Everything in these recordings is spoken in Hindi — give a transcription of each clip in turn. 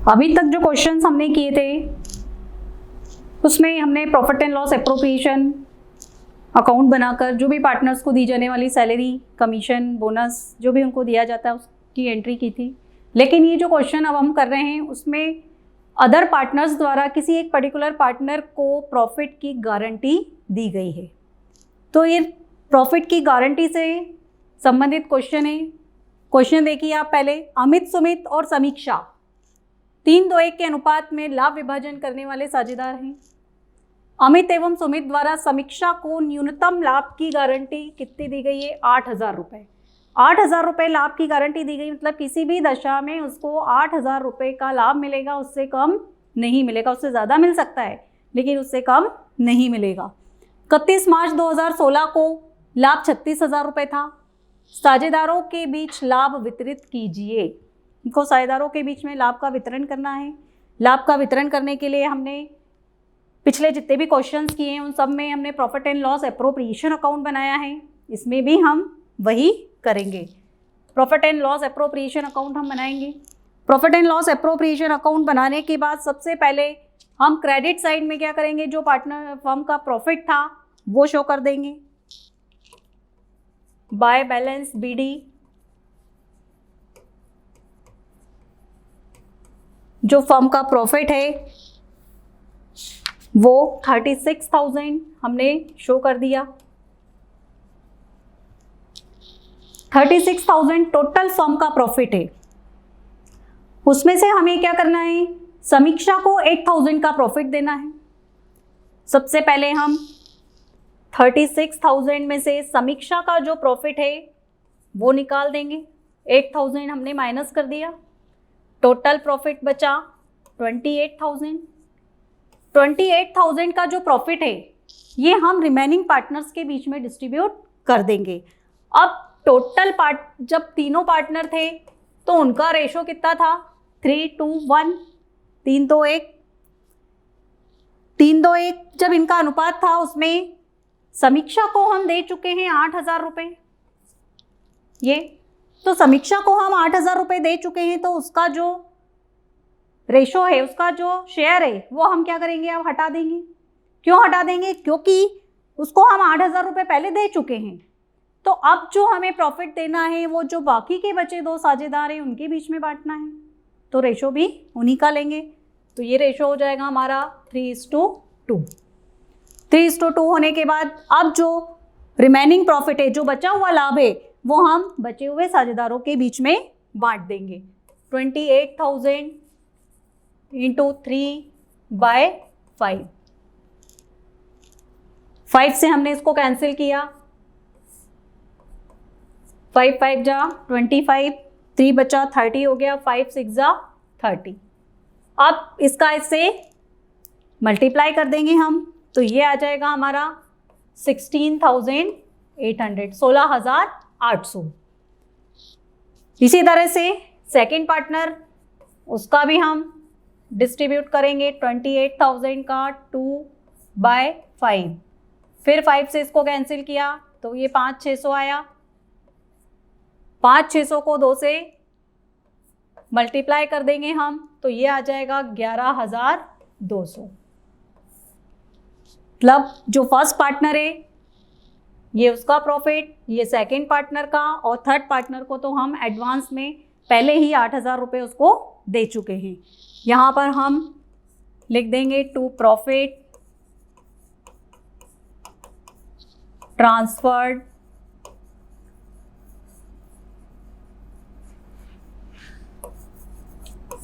अभी तक जो क्वेश्चंस हमने किए थे उसमें हमने profit and loss appropriation account बनाकर जो भी पार्टनर्स को दी जाने वाली सैलरी, कमीशन, बोनस जो भी उनको दिया जाता है उसकी एंट्री की थी। लेकिन ये जो क्वेश्चन अब हम कर रहे हैं उसमें अदर पार्टनर्स द्वारा किसी एक पर्टिकुलर पार्टनर को प्रॉफिट की गारंटी दी गई है। तो ये प्रॉफिट की गारंटी से संबंधित क्वेश्चन है। क्वेश्चन देखिए आप पहले। अमित, सुमित और समीक्षा 3:1 के अनुपात में लाभ विभाजन करने वाले साझेदार हैं। अमित एवं सुमित द्वारा समीक्षा को न्यूनतम लाभ की गारंटी कितनी दी गई है? 8,000 रुपये। 8,000 रुपये लाभ की गारंटी दी गई, मतलब किसी भी दशा में उसको 8,000 रुपये का लाभ मिलेगा, उससे कम नहीं मिलेगा। उससे ज़्यादा मिल सकता है लेकिन उससे कम नहीं मिलेगा। 31 मार्च 2016 को लाभ 36,000 रुपये था। साझेदारों के बीच लाभ वितरित कीजिए। इनको साझेदारों के बीच में लाभ का वितरण करना है। लाभ का वितरण करने के लिए हमने पिछले जितने भी क्वेश्चंस किए हैं उन सब में हमने profit and loss appropriation account बनाया है। इसमें भी हम वही करेंगे। Profit and loss appropriation account हम बनाएंगे। Profit and loss appropriation account बनाने के बाद सबसे पहले हम क्रेडिट साइड में क्या करेंगे, जो पार्टनर फर्म का प्रॉफिट था वो शो कर देंगे। बाय बैलेंस BD, जो फर्म का प्रॉफिट है वो 36,000 हमने शो कर दिया। 36,000 टोटल फर्म का प्रॉफिट है। उसमें से हमें क्या करना है, समीक्षा को 8,000 का प्रॉफिट देना है। सबसे पहले हम 36,000 में से समीक्षा का जो प्रॉफिट है वो निकाल देंगे। 8,000 हमने माइनस कर दिया, टोटल प्रॉफिट बचा 28,000। 28,000 का जो प्रॉफिट है ये हम रिमेनिंग पार्टनर्स के बीच में डिस्ट्रीब्यूट कर देंगे। अब टोटल जब तीनों पार्टनर थे तो उनका रेशो कितना था? 3:1, 3:1। 3:1 जब इनका अनुपात था उसमें समीक्षा को हम दे चुके हैं 8,000 रुपये। ये तो समीक्षा को हम 8,000 रुपये दे चुके हैं, तो उसका जो रेशो है, उसका जो शेयर है वो हम क्या करेंगे, अब हटा देंगे। क्यों हटा देंगे? क्योंकि उसको हम 8,000 रुपये पहले दे चुके हैं। तो अब जो हमें प्रॉफिट देना है वो जो बाकी के बचे 2 साझेदार हैं उनके बीच में बांटना है, तो रेशो भी उन्हीं का लेंगे। तो ये रेशो हो जाएगा हमारा 3:2। 3:2 होने के बाद अब जो रिमेनिंग प्रॉफिट है, जो बचा हुआ लाभ है, वो हम बचे हुए साझेदारों के बीच में बांट देंगे। 28,000 इंटू 3/5। 5 से हमने इसको कैंसिल किया, 5 5 जा 25, 3 बचा 30 हो गया, 5 6 जा 30। अब इसका इससे मल्टीप्लाई कर देंगे हम, तो ये आ जाएगा हमारा 16,800, 16,800। इसी तरह से सेकंड पार्टनर, उसका भी हम डिस्ट्रीब्यूट करेंगे। 28,000 का 2/5, फिर 5 से इसको कैंसिल किया तो ये 5,600 आया। 5,600 को 2 से मल्टीप्लाई कर देंगे हम, तो ये आ जाएगा 11,200। मतलब जो फर्स्ट पार्टनर है ये उसका प्रॉफिट, ये सेकंड पार्टनर का, और थर्ड पार्टनर को तो हम एडवांस में पहले ही 8,000 रुपये उसको दे चुके हैं। यहाँ पर हम लिख देंगे to profit transferred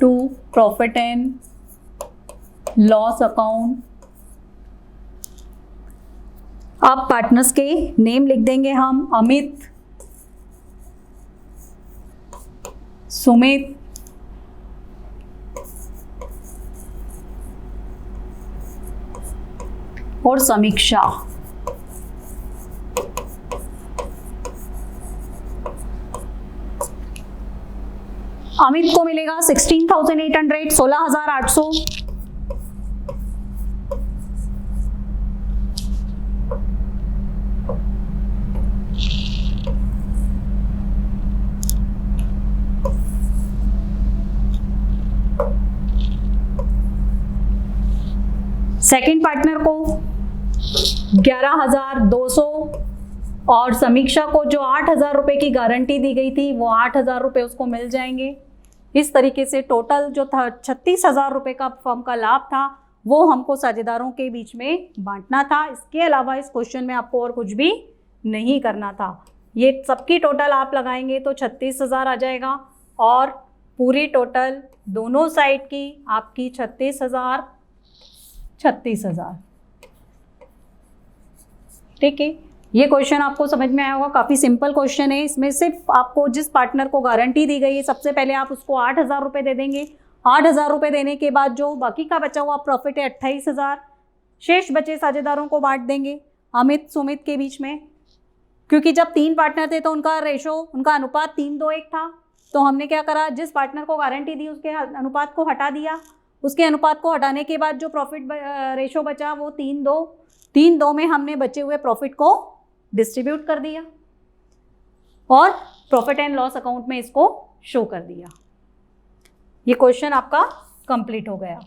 to profit and loss account. अब पार्टनर्स के नेम लिख देंगे हम, अमित, सुमित, और समीक्षा। अमित को मिलेगा 16,800, 16,800। सेकंड पार्टनर को 11,200 और समीक्षा को जो 8,000 रुपये की गारंटी दी गई थी वो 8,000 रुपये उसको मिल जाएंगे। इस तरीके से टोटल जो था 36,000 रुपये का फर्म का लाभ था वो हमको साझेदारों के बीच में बांटना था। इसके अलावा इस क्वेश्चन में आपको और कुछ भी नहीं करना था। ये सबकी टोटल आप लगाएंगे तो 36,000 आ जाएगा और पूरी टोटल दोनों साइड की आपकी 36,000 ठीक है। ये क्वेश्चन आपको समझ में आया होगा, काफ़ी सिंपल क्वेश्चन है। इसमें सिर्फ आपको जिस पार्टनर को गारंटी दी गई है सबसे पहले आप उसको 8,000 रुपये दे देंगे। 8,000 रुपये देने के बाद जो बाकी का बचा हुआ प्रॉफिट है 28,000, शेष बचे साझेदारों को बांट देंगे अमित सुमित के बीच में। क्योंकि जब 3 पार्टनर थे तो उनका रेशो, उनका अनुपात 3:1 था। तो हमने क्या करा, जिस पार्टनर को गारंटी दी उसके अनुपात को हटा दिया। उसके अनुपात को हटाने के बाद जो प्रॉफिट रेशो बचा वो 3:2 में हमने बचे हुए प्रॉफिट को डिस्ट्रीब्यूट कर दिया और प्रॉफिट एंड लॉस अकाउंट में इसको शो कर दिया। ये क्वेश्चन आपका कंप्लीट हो गया।